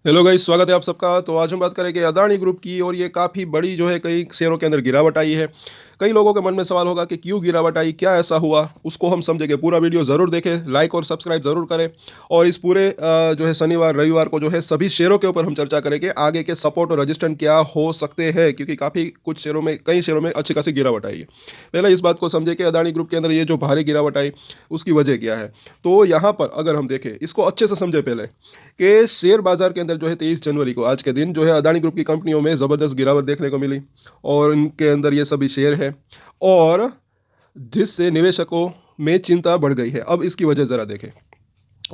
Hello guys, स्वागत है आप सबका। तो आज हम बात करेंगे अदानी ग्रुप की और ये काफ़ी बड़ी जो है कई शेयरों के अंदर गिरावट आई है। कई लोगों के मन में सवाल होगा कि क्यों गिरावट आई, क्या ऐसा हुआ, उसको हम समझेंगे। पूरा वीडियो ज़रूर देखें, लाइक और सब्सक्राइब ज़रूर करें। और इस पूरे जो है शनिवार रविवार को जो है सभी शेयरों के ऊपर हम चर्चा करेंगे, आगे के सपोर्ट और रजिस्टेंट क्या हो सकते हैं, क्योंकि काफ़ी कुछ शेयरों में, कई शेयरों में अच्छी खासी गिरावट आई है। पहले इस बात को समझे कि अदानी ग्रुप के अंदर ये जो भारी गिरावट आई उसकी वजह क्या है। तो यहाँ पर अगर हम देखें, इसको अच्छे से समझे पहले कि शेयर बाजार के अंदर जो है 23 जनवरी को, आज के दिन जो है अदानी ग्रुप की कंपनियों में ज़बरदस्त गिरावट देखने को मिली और इनके अंदर ये सभी शेयर है, और जिससे निवेशकों में चिंता बढ़ गई है। अब इसकी वजह ज़रा देखें।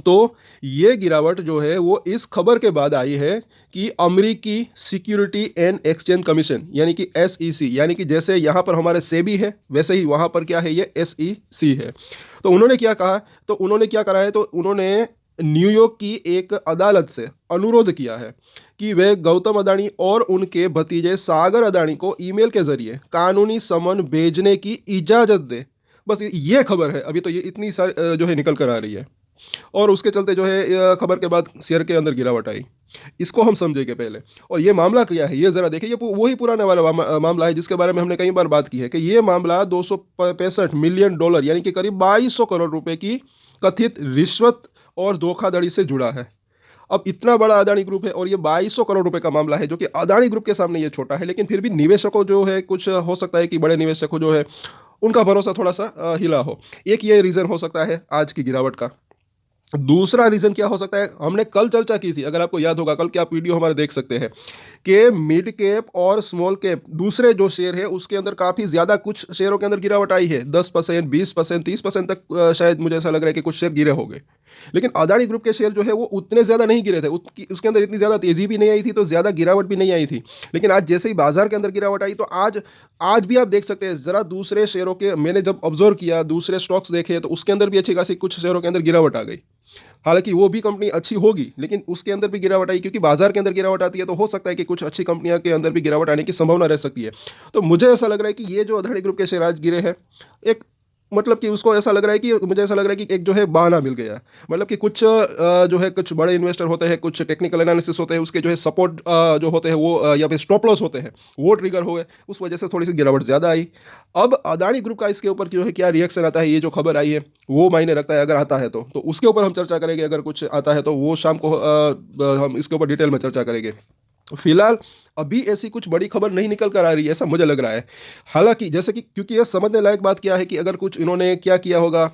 तो ये गिरावट जो है वो इस खबर के बाद आई है कि अमेरिकी सिक्योरिटी एंड एक्सचेंज कमीशन यानी कि SEC, यानी कि जैसे यहाँ पर हमारे सेबी है वैसे ही वहाँ पर क्या है, ये SEC है। तो उन्होंने क्या कहा, तो उन्होंने क्या करा है, तो उन्होंने न्यूयॉर्क की एक अदालत से अनुरोध किया है कि वे गौतम अदानी और उनके भतीजे सागर अदानी को ईमेल के जरिए कानूनी समन भेजने की इजाजत दे। बस ये खबर है, अभी तो ये इतनी सारी जो है निकल कर आ रही है। और उसके चलते जो है खबर के बाद शेयर के अंदर गिरावट आई। इसको हम समझेंगे पहले। और ये मामला क्या है ये ज़रा देखिए। ये वही पुराने वाला मामला है जिसके बारे में हमने कई बार बात की है कि ये मामला 265 मिलियन डॉलर यानी कि करीब 2200 करोड़ रुपए की कथित रिश्वत और धोखाधड़ी से जुड़ा है। अब इतना बड़ा अदानी ग्रुप है और ये 2200 करोड़ रुपए का मामला है, जो कि अदानी ग्रुप के सामने ये छोटा है, लेकिन फिर भी निवेशकों जो है, कुछ हो सकता है कि बड़े निवेशकों जो है उनका भरोसा थोड़ा सा हिला हो। एक ये रीज़न हो सकता है आज की गिरावट का। दूसरा रीज़न क्या हो सकता है, हमने कल चर्चा की थी, अगर आपको याद होगा कल के आप वीडियो हमारे देख सकते हैं कि मिड कैप और स्मॉल कैप दूसरे जो शेयर है उसके अंदर काफ़ी ज़्यादा कुछ शेयरों के अंदर गिरावट आई है। 10%, 20%, 30% तक शायद मुझे ऐसा लग रहा है कि कुछ शेयर गिरे होंगे। लेकिन अदानी ग्रुप के शेयर जो है वो उतने ज़्यादा नहीं गिरे थे, उसके अंदर इतनी ज़्यादा तेज़ी भी नहीं आई थी, तो ज़्यादा गिरावट भी नहीं आई थी। लेकिन आज जैसे ही बाजार के अंदर गिरावट आई, तो आज आज भी आप देख सकते हैं, ज़रा दूसरे शेयरों के मैंने जब ऑब्जर्व किया, दूसरे स्टॉक्स देखे, तो उसके अंदर भी अच्छी खासी कुछ शेयरों के अंदर गिरावट आ गई। हालांकि वो भी कंपनी अच्छी होगी, लेकिन उसके अंदर भी गिरावट आई, क्योंकि बाजार के अंदर गिरावट आती है तो हो सकता है कि कुछ अच्छी कंपनियों के अंदर भी गिरावट आने की संभावना रह सकती है। तो मुझे ऐसा लग रहा है कि ये जो अदानी ग्रुप के शेयर आज गिरे हैं, एक मतलब कि उसको ऐसा लग रहा है कि, मुझे ऐसा लग रहा है कि एक जो है बहाना मिल गया। मतलब कि कुछ जो है कुछ बड़े इन्वेस्टर होते हैं, कुछ टेक्निकल एनालिसिस होते हैं, उसके जो है सपोर्ट जो होते हैं वो या फिर स्टॉप लॉस होते हैं, वो ट्रिगर हुए, उस वजह से थोड़ी सी गिरावट ज़्यादा आई। अब अदानी ग्रुप का इसके ऊपर जो है क्या रिएक्शन आता है, ये जो खबर आई है वो मायने रखता है। अगर आता है तो उसके ऊपर हम चर्चा करेंगे। अगर कुछ आता है तो वो शाम को हम इसके ऊपर डिटेल में चर्चा करेंगे। फिलहाल अभी ऐसी कुछ बड़ी खबर नहीं निकल कर आ रही है, ऐसा मुझे लग रहा है। हालांकि जैसे कि, क्योंकि ये समझने लायक बात क्या है कि अगर कुछ इन्होंने क्या किया होगा,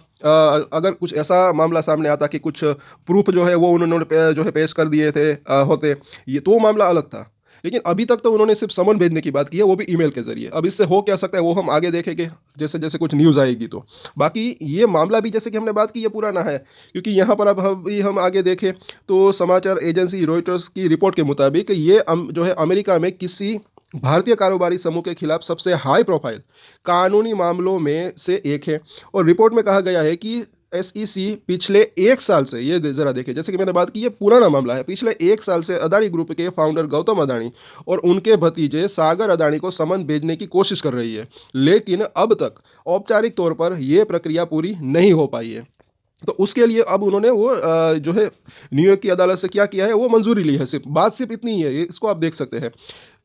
अगर कुछ ऐसा मामला सामने आता कि कुछ प्रूफ जो है वो उन्होंने जो है पेश कर दिए थे होते, ये तो वो मामला अलग था। लेकिन अभी तक तो उन्होंने सिर्फ समन भेजने की बात की है, वो भी ईमेल के जरिए। अब इससे हो क्या सकता है वो हम आगे देखेंगे, जैसे जैसे कुछ न्यूज़ आएगी तो। बाकी ये मामला भी, जैसे कि हमने बात की, ये पुराना है, क्योंकि यहाँ पर अब हम आगे देखें तो समाचार एजेंसी रॉयटर्स की रिपोर्ट के मुताबिक ये जो है अमेरिका में किसी भारतीय कारोबारी समूह के खिलाफ सबसे हाई प्रोफाइल कानूनी मामलों में से एक है। और रिपोर्ट में कहा गया है कि SEC पिछले एक साल से, ये जरा देखिए, जैसे कि मैंने बात की, ये पुराना मामला है, पिछले एक साल से अदानी ग्रुप के फाउंडर गौतम अदानी और उनके भतीजे सागर अदानी को समन भेजने की कोशिश कर रही है, लेकिन अब तक औपचारिक तौर पर यह प्रक्रिया पूरी नहीं हो पाई है। तो उसके लिए अब उन्होंने वो जो है न्यूयॉर्क की अदालत से क्या किया है, वो मंजूरी ली है। सिर्फ बात सिर्फ इतनी ही है, इसको आप देख सकते हैं।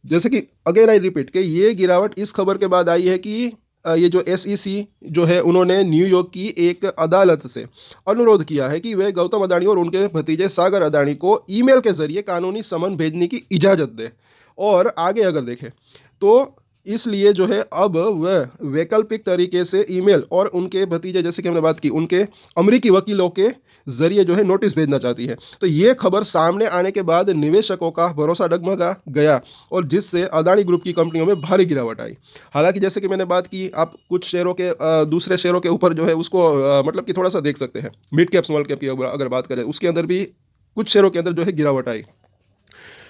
जैसे कि अगेन आई रिपीट कि ये गिरावट इस खबर के बाद आई है कि ये जो SEC जो है उन्होंने न्यूयॉर्क की एक अदालत से अनुरोध किया है कि वे गौतम अदानी और उनके भतीजे सागर अदानी को ईमेल के जरिए कानूनी समन भेजने की इजाज़त दे। और आगे अगर देखें तो इसलिए जो है अब वह वैकल्पिक तरीके से ईमेल और उनके भतीजे, जैसे कि हमने बात की, उनके अमेरिकी वकीलों के जरिए जो है नोटिस भेजना चाहती है। तो ये खबर सामने आने के बाद निवेशकों का भरोसा डगमगा गया और जिससे अदानी ग्रुप की कंपनियों में भारी गिरावट आई। हालांकि जैसे कि मैंने बात की, आप कुछ शेयरों के दूसरे शेयरों के ऊपर जो है उसको मतलब कि थोड़ा सा देख सकते हैं। मिड कैप स्मॉल कैप की अगर बात करें, उसके अंदर भी कुछ शेयरों के अंदर जो है गिरावट आई,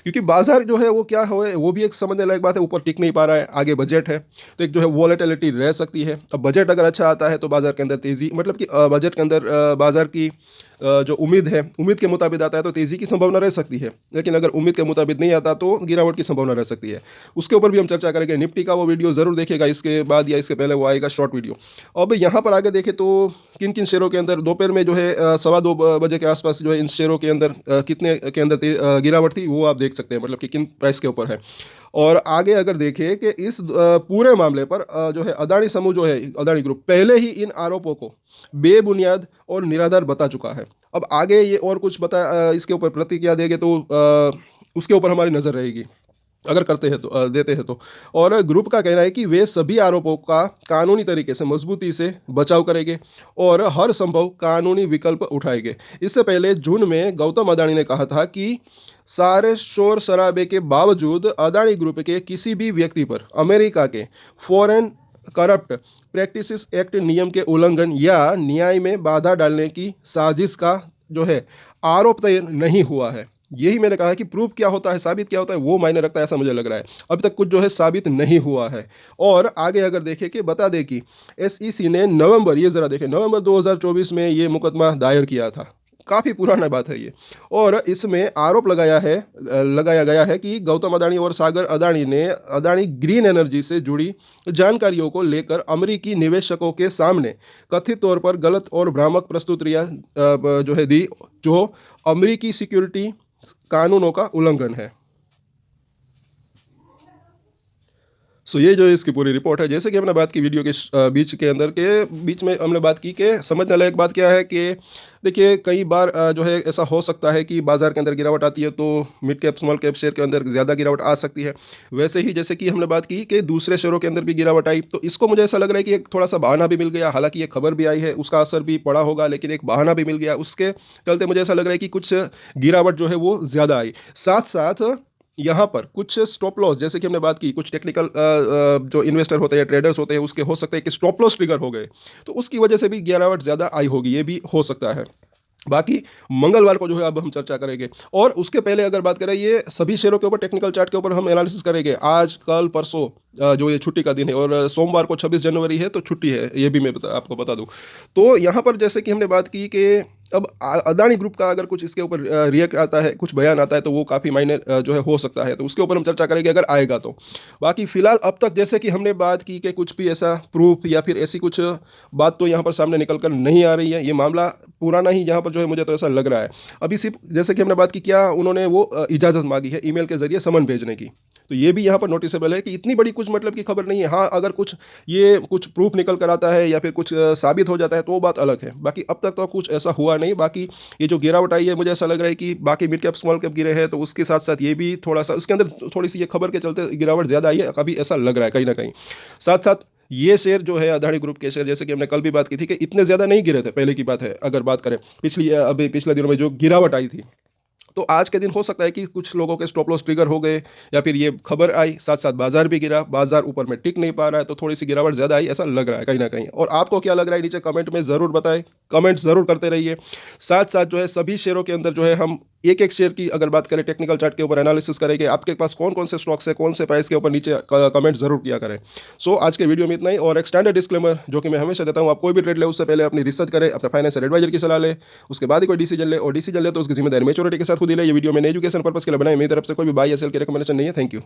क्योंकि बाजार जो है वो क्या हो, वो भी एक समझने लायक बात है, ऊपर टिक नहीं पा रहा है, आगे बजट है, तो एक जो है वॉलेटिलिटी रह सकती है। अब बजट अगर अच्छा आता है तो बाजार के अंदर तेज़ी, मतलब कि बजट के अंदर बाजार की जो उम्मीद है, उम्मीद के मुताबिक आता है तो तेज़ी की संभावना रह सकती है, लेकिन अगर उम्मीद के मुताबिक नहीं आता तो गिरावट की संभावना रह सकती है। उसके ऊपर भी हम चर्चा करेंगे। निफ्टी का वो वीडियो ज़रूर देखिएगा, इसके बाद या इसके पहले वो आएगा शॉर्ट वीडियो। अब यहाँ पर आगे देखें तो किन किन शेयरों के अंदर दोपहर में जो है 2:15 बजे के आसपास जो है इन शेयरों के अंदर कितने के अंदर गिरावट थी वो आप देख सकते हैं, मतलब कि किन प्राइस के ऊपर है। और आगे अगर देखें कि इस पूरे मामले पर जो है अदानी समूह जो है, अदानी ग्रुप पहले ही इन आरोपों को बेबुनियाद और निराधार बता चुका है। अब आगे ये और कुछ इसके ऊपर प्रतिक्रिया देंगे तो उसके ऊपर हमारी नज़र रहेगी, अगर करते हैं तो देते हैं तो। और ग्रुप का कहना है कि वे सभी आरोपों का कानूनी तरीके से मजबूती से बचाव करेंगे और हर संभव कानूनी विकल्प उठाएंगे। इससे पहले जून में गौतम अदानी ने कहा था कि सारे शोर शराबे के बावजूद अदानी ग्रुप के किसी भी व्यक्ति पर अमेरिका के फॉरेन करप्ट प्रैक्टिसेस एक्ट नियम के उल्लंघन या न्याय में बाधा डालने की साजिश का जो है आरोप तय नहीं हुआ है। यही मैंने कहा कि प्रूफ क्या होता है, साबित क्या होता है, वो मायने रखता है, ऐसा मुझे लग रहा है। अभी तक कुछ जो है साबित नहीं हुआ है। और आगे अगर देखें कि बता दें कि एसईसी ने नवंबर, ये ज़रा देखें, नवंबर 2024 में ये मुकदमा दायर किया था। काफ़ी पुराना बात है ये। और इसमें आरोप लगाया गया है कि गौतम अदानी और सागर अदानी ने अदानी ग्रीन एनर्जी से जुड़ी जानकारियों को लेकर अमेरिकी निवेशकों के सामने कथित तौर पर गलत और भ्रामक प्रस्तुतियां जो है दी, जो अमेरिकी सिक्योरिटी कानूनों का उल्लंघन है। सो ये जो इसकी पूरी रिपोर्ट है, जैसे कि हमने बात की वीडियो के बीच में हमने बात की कि समझने लायक बात क्या है कि देखिए कई बार जो है ऐसा हो सकता है कि बाजार के अंदर गिरावट आती है तो mid cap small cap share के अंदर ज़्यादा गिरावट आ सकती है। वैसे ही जैसे कि हमने बात की कि दूसरे शेयरों के अंदर भी गिरावट आई, तो इसको मुझे ऐसा लग रहा है कि एक थोड़ा सा बहाना भी मिल गया। हालांकि ये खबर भी आई है, उसका असर भी पड़ा होगा, लेकिन एक बहाना भी मिल गया। उसके चलते मुझे ऐसा लग रहा है कि कुछ गिरावट जो है वो ज़्यादा आई। साथ साथ यहाँ पर कुछ स्टॉप लॉस, जैसे कि हमने बात की, कुछ टेक्निकल जो इन्वेस्टर होते हैं, ट्रेडर्स होते हैं, उसके हो सकता है कि स्टॉप लॉस ट्रिगर हो गए, तो उसकी वजह से भी गिरावट ज़्यादा आई होगी, ये भी हो सकता है। बाकी मंगलवार को जो है अब हम चर्चा करेंगे। और उसके पहले अगर बात करें, ये सभी शेयरों के ऊपर टेक्निकल चार्ट के ऊपर हम एनालिसिस करेंगे। आज कल परसों जो ये छुट्टी का दिन है, और सोमवार को 26 जनवरी है तो छुट्टी है, ये भी मैं आपको बता दूं। तो यहाँ पर जैसे कि हमने बात की कि अब अदानी ग्रुप का अगर कुछ इसके ऊपर रिएक्ट आता है, कुछ बयान आता है, तो वो काफ़ी मायने जो है हो सकता है, तो उसके ऊपर हम चर्चा करेंगे अगर आएगा तो। बाकी फिलहाल अब तक जैसे कि हमने बात की कि कुछ भी ऐसा प्रूफ या फिर ऐसी कुछ बात तो यहाँ पर सामने निकल कर नहीं आ रही है। ये मामला पुराना ही यहाँ पर जो है मुझे तो ऐसा लग रहा है। अभी सिर्फ जैसे कि हमने बात की, क्या उन्होंने वो इजाज़त मांगी है ईमेल के जरिए समन भेजने की, तो ये भी यहाँ पर नोटिसेबल है कि इतनी बड़ी कुछ मतलब की खबर नहीं है। हाँ, अगर कुछ प्रूफ निकल कर आता है या फिर कुछ साबित हो जाता है तो वो बात अलग है। बाकी अब तक तो कुछ ऐसा हुआ नहीं। बाकी ये जो गिरावट आई है, मुझे ऐसा लग रहा है कि बाकी मिड कैप स्मॉल कैप गिरे हैं, तो उसके साथ साथ ये भी थोड़ा सा उसके अंदर थोड़ी सी ये खबर के चलते गिरावट ज़्यादा आई है, कभी ऐसा लग रहा है कहीं ना कहीं। साथ साथ ये शेयर जो है अदानी ग्रुप के शेयर, जैसे कि हमने कल भी बात की थी कि इतने ज़्यादा नहीं गिरे थे, पहले की बात है। अगर बात करें पिछले दिनों में जो गिरावट आई थी, तो आज के दिन हो सकता है कि कुछ लोगों के स्टॉप लॉस ट्रिगर हो गए, या फिर ये खबर आई, साथ साथ बाजार भी गिरा, बाजार ऊपर में टिक नहीं पा रहा है, तो थोड़ी सी गिरावट ज़्यादा आई, ऐसा लग रहा है कहीं ना कहीं। और आपको क्या लग रहा है नीचे कमेंट में ज़रूर बताएं, कमेंट ज़रूर करते रहिए। साथ साथ जो है सभी शेयरों के अंदर जो है हम एक एक शेयर की अगर बात करें टेक्निकल चार्ट के ऊपर एनालिसिस करेंगे। आपके पास कौन कौन से स्टॉक्स है, कौन से प्राइस के ऊपर, नीचे कमेंट जरूर किया करें। सो आज के वीडियो में इतना ही। और एक स्टैंडर्ड डिस्क्लेमर जो कि मैं हमेशा देता हूं, आप कोई भी ट्रेड ले उससे पहले अपनी रिसर्च करें, अपने फाइनेंशियल एडवाइजर की सलाह ले, उसके बाद ही कोई डिसीजन ले, और डिसीजन ले तो उसकी जिम्मेदारी मैच्योरिटी के साथ खुद ही ले। ये वीडियो में एजुकेशन पर्पस के लिए बनाए, मेरी तरफ से कोई भी बाय या सेल की रिकमेंडेशन नहीं है। Thank you.